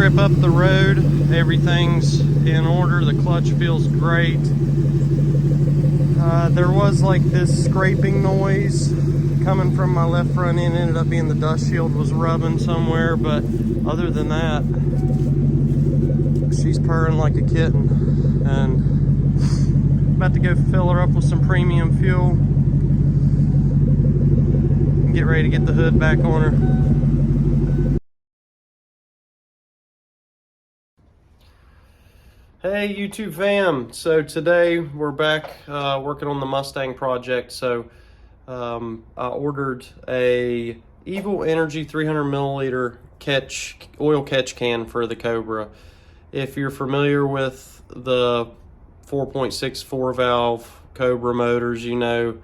trip up the road. Everything's in order. The clutch feels great. There was like this scraping noise coming from my left front end. Ended up being the dust shield was rubbing somewhere, but other than that, she's purring like a kitten. And about to go fill her up with some premium fuel and get ready to get the hood back on her. Hey YouTube fam, so today we're back working on the Mustang project. So I ordered a Evil Energy 300 milliliter oil catch can for the Cobra. If you're familiar with the 4.64 valve Cobra motors, you know,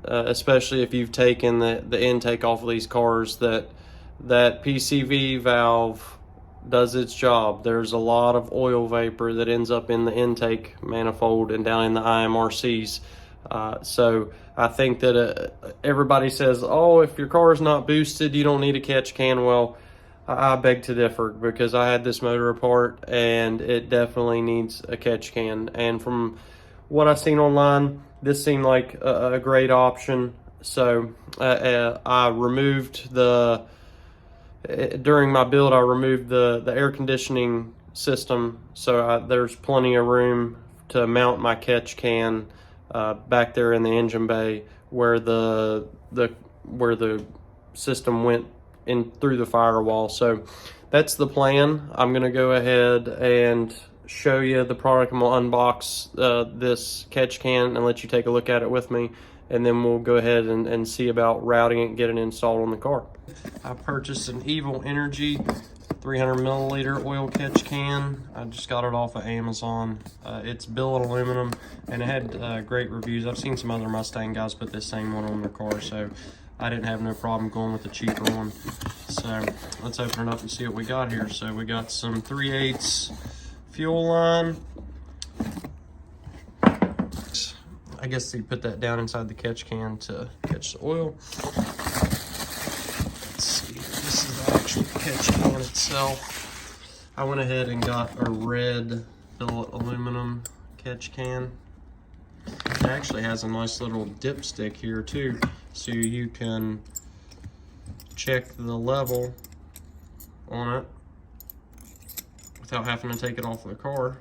especially if you've taken the intake off of these cars, that PCV valve does its job. There's a lot of oil vapor that ends up in the intake manifold and down in the IMRCs. So I think that everybody says, oh, if your car is not boosted, you don't need a catch can. Well, I beg to differ, because I had this motor apart and it definitely needs a catch can. And from what I've seen online, this seemed like a great option. So I removed during my build, I removed the air conditioning system, so there's plenty of room to mount my catch can back there in the engine bay where the system went in through the firewall. So that's the plan. I'm gonna go ahead and show you the product. I'm gonna unbox this catch can and let you take a look at it with me, and then we'll go ahead and see about routing it and getting it installed on the car. I purchased an Evil Energy 300 milliliter oil catch can. I just got it off of Amazon. It's billet aluminum and it had great reviews. I've seen some other Mustang guys put this same one on their car, so I didn't have no problem going with the cheaper one. So let's open it up and see what we got here. So we got some 3/8 fuel line. I guess you put that down inside the catch can to catch the oil. Let's see, this is the actual catch can itself. I went ahead and got a red billet aluminum catch can. It actually has a nice little dipstick here too, so you can check the level on it without having to take it off of the car.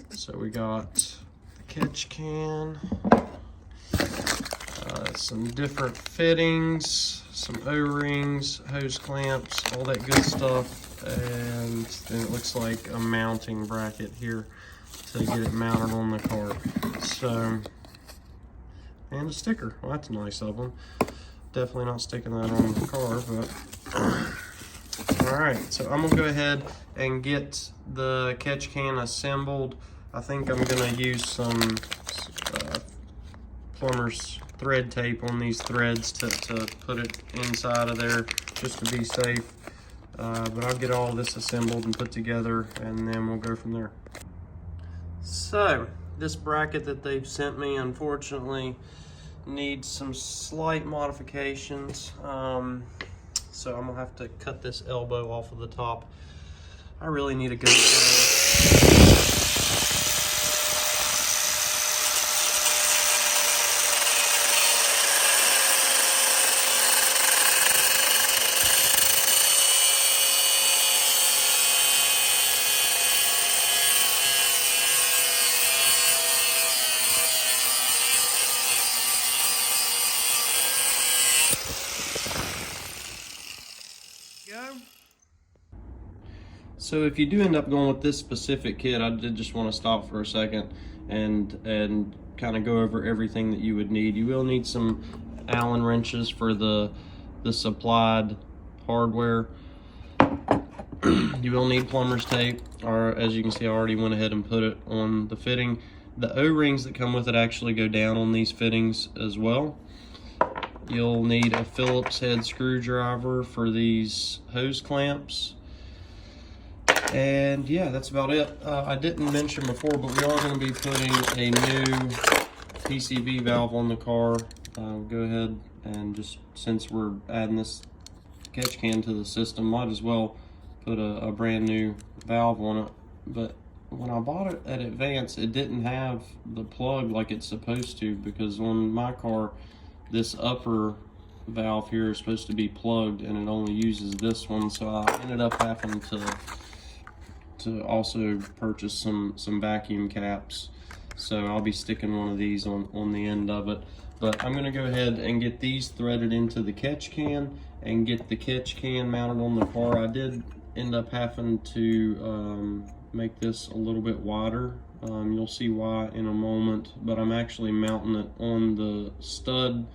So we got catch can, some different fittings, some O-rings, hose clamps, all that good stuff, and then it looks like a mounting bracket here to get it mounted on the car. So, and a sticker. Well, that's nice of them. Definitely not sticking that on the car, but all right. So I'm gonna go ahead and get the catch can assembled. I think I'm gonna use some plumber's thread tape on these threads to put it inside of there, just to be safe. But I'll get all this assembled and put together, and then we'll go from there. So this bracket that they've sent me, unfortunately, needs some slight modifications. So I'm gonna have to cut this elbow off of the top. I really need a good So if you do end up going with this specific kit, I did just want to stop for a second and kind of go over everything that you would need. You will need some Allen wrenches for the supplied hardware. You will need plumber's tape, or as you can see, I already went ahead and put it on the fitting. The O-rings that come with it actually go down on these fittings as well. You'll need a Phillips head screwdriver for these hose clamps. And yeah, that's about it. I didn't mention before, but we are going to be putting a new PCV valve on the car. Go ahead and just, since we're adding this catch can to the system, might as well put a brand new valve on it. But when I bought it at Advance, it didn't have the plug like it's supposed to, because on my car, this upper valve here is supposed to be plugged and it only uses this one. So I ended up having to also purchase some vacuum caps. So I'll be sticking one of these on the end of it. But I'm gonna go ahead and get these threaded into the catch can and get the catch can mounted on the car. I did end up having to make this a little bit wider. You'll see why in a moment, but I'm actually mounting it on the stud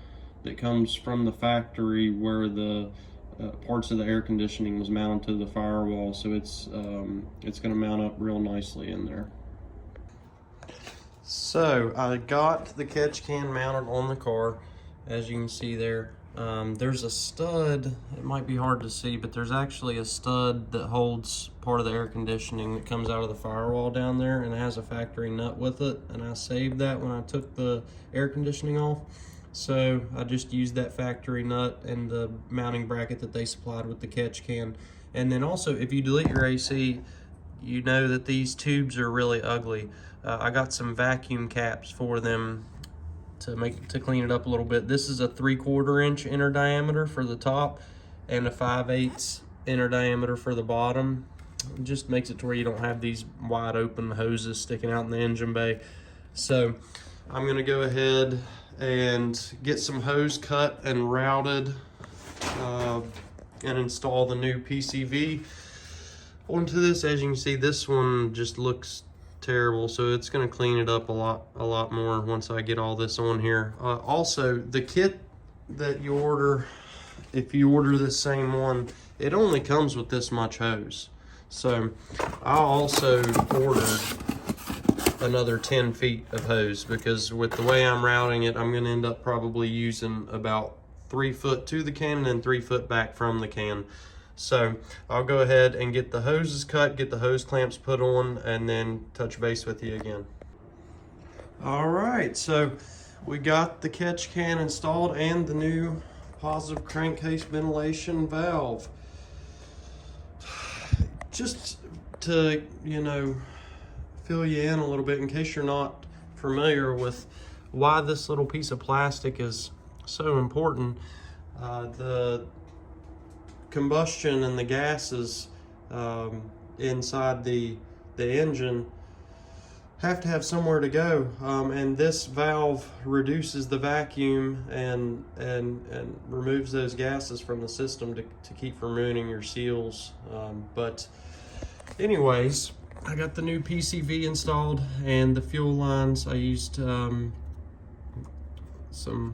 that comes from the factory where the parts of the air conditioning was mounted to the firewall. So it's gonna mount up real nicely in there. So I got the catch can mounted on the car. As you can see there, there's a stud. It might be hard to see, but there's actually a stud that holds part of the air conditioning that comes out of the firewall down there, and it has a factory nut with it. And I saved that when I took the air conditioning off. So I just used that factory nut and the mounting bracket that they supplied with the catch can. And then also, if you delete your AC, you know that these tubes are really ugly. I got some vacuum caps for them to clean it up a little bit. This is a 3/4 inch inner diameter for the top and a 5/8 inner diameter for the bottom. It just makes it to where you don't have these wide open hoses sticking out in the engine bay. So I'm gonna go ahead and get some hose cut and routed and install the new PCV onto this. As you can see, this one just looks terrible, so it's going to clean it up a lot more once I get all this on here. Also, the kit that you order, if you order the same one, it only comes with this much hose. So I also ordered another 10 feet of hose, because with the way I'm routing it, I'm going to end up probably using about 3 foot to the can and then 3 foot back from the can. So I'll go ahead and get the hoses cut, get the hose clamps put on, and then touch base with you again. All right, so we got the catch can installed and the new positive crankcase ventilation valve. Just to, fill you in a little bit in case you're not familiar with why this little piece of plastic is so important. The combustion and the gases inside the engine have to have somewhere to go, and this valve reduces the vacuum and removes those gases from the system to keep from ruining your seals. But anyways, I got the new PCV installed, and the fuel lines I used some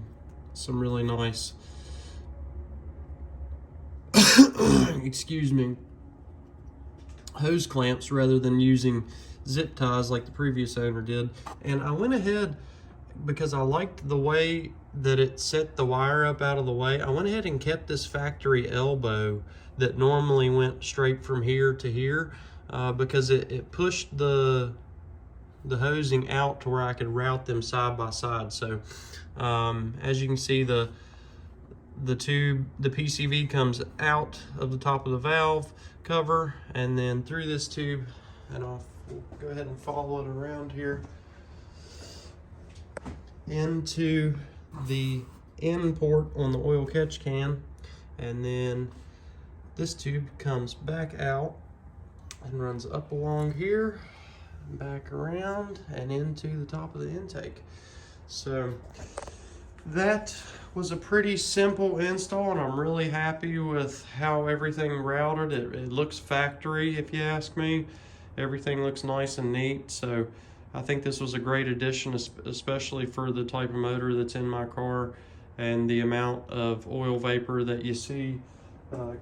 really nice excuse me, hose clamps rather than using zip ties like the previous owner did. And I went ahead, because I liked the way that it set the wire up out of the way, I went ahead and kept this factory elbow that normally went straight from here to here, because it pushed the hosing out to where I could route them side by side. So as you can see, the tube, the PCV comes out of the top of the valve cover and then through this tube, and I'll go ahead and follow it around here into the end port on the oil catch can, and then this tube comes back out and runs up along here, back around and into the top of the intake. So that was a pretty simple install, and I'm really happy with how everything routed. It looks factory, if you ask me. Everything looks nice and neat. So I think this was a great addition, especially for the type of motor that's in my car and the amount of oil vapor that you see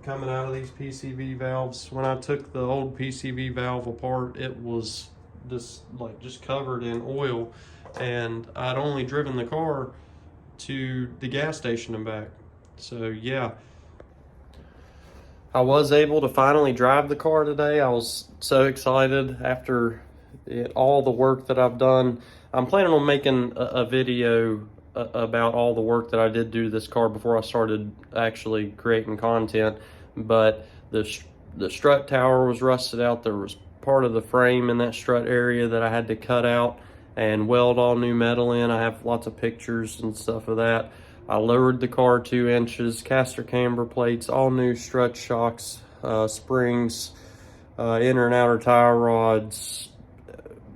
coming out of these PCV valves. When I took the old PCV valve apart, it was just covered in oil, and I'd only driven the car to the gas station and back. So yeah, I was able to finally drive the car today. I was so excited after all the work that I've done. I'm planning on making a video about all the work that I did do to this car before I started actually creating content. But the the strut tower was rusted out. There was part of the frame in that strut area that I had to cut out and weld all new metal in. I have lots of pictures and stuff of that. I lowered the car 2 inches, caster camber plates, all new strut shocks, springs, inner and outer tire rods,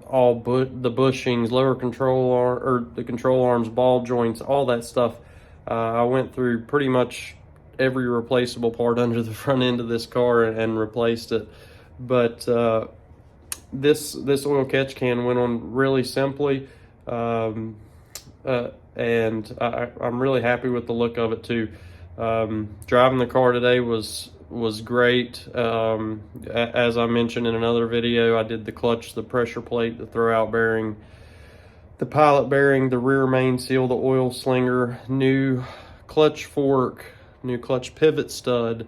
all the bushings, lower control arm, or the control arms, ball joints, all that stuff. I went through pretty much every replaceable part under the front end of this car and replaced it. But this oil catch can went on really simply, and I'm really happy with the look of it too. Driving the car today was great. As I mentioned in another video, I did the clutch, the pressure plate, the throwout bearing, the pilot bearing, the rear main seal, the oil slinger, new clutch fork, new clutch pivot stud,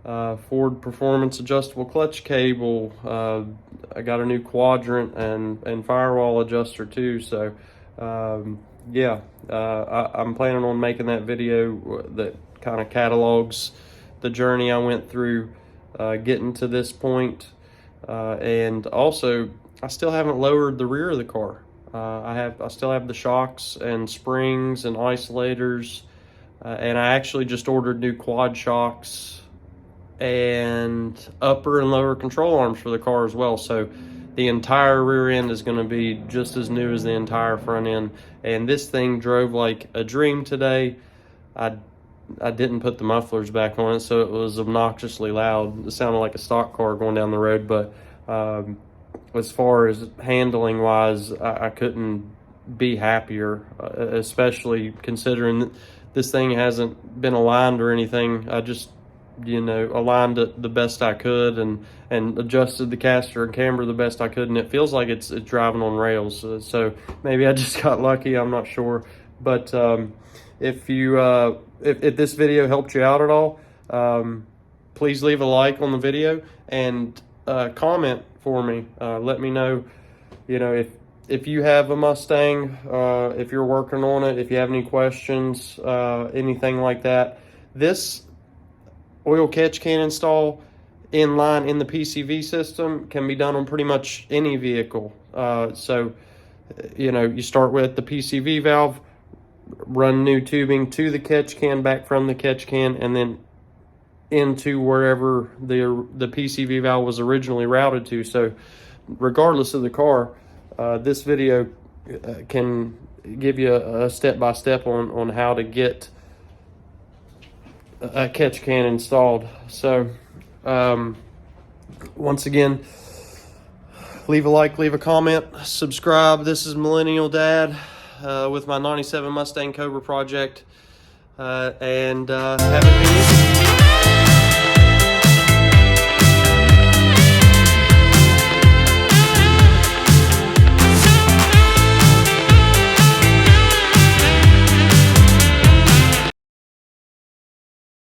Ford Performance adjustable clutch cable. I got a new quadrant and firewall adjuster too. So yeah, I'm planning on making that video that kind of catalogs the journey I went through getting to this point. And also, I still haven't lowered the rear of the car. I still have the shocks and springs and isolators, and I actually just ordered new quad shocks and upper and lower control arms for the car as well. So the entire rear end is going to be just as new as the entire front end. And this thing drove like a dream today. I didn't put the mufflers back on it, so it was obnoxiously loud. It sounded like a stock car going down the road, but as far as handling wise, I couldn't be happier, especially considering this thing hasn't been aligned or anything. I just, aligned it the best I could and adjusted the caster and camber the best I could, and it feels like it's driving on rails. So maybe I just got lucky, I'm not sure. But if this video helped you out at all, please leave a like on the video and comment for me. Let me know, if you have a Mustang, if you're working on it, if you have any questions, anything like that. This oil catch can install in line in the PCV system can be done on pretty much any vehicle. So, you start with the PCV valve, run new tubing to the catch can, back from the catch can, and then into wherever the PCV valve was originally routed to. So regardless of the car, this video can give you a step-by-step on how to get a catch can installed. So once again, leave a like, leave a comment, subscribe. This is Millennial Dad with my 97 Mustang Cobra project, and have a good evening.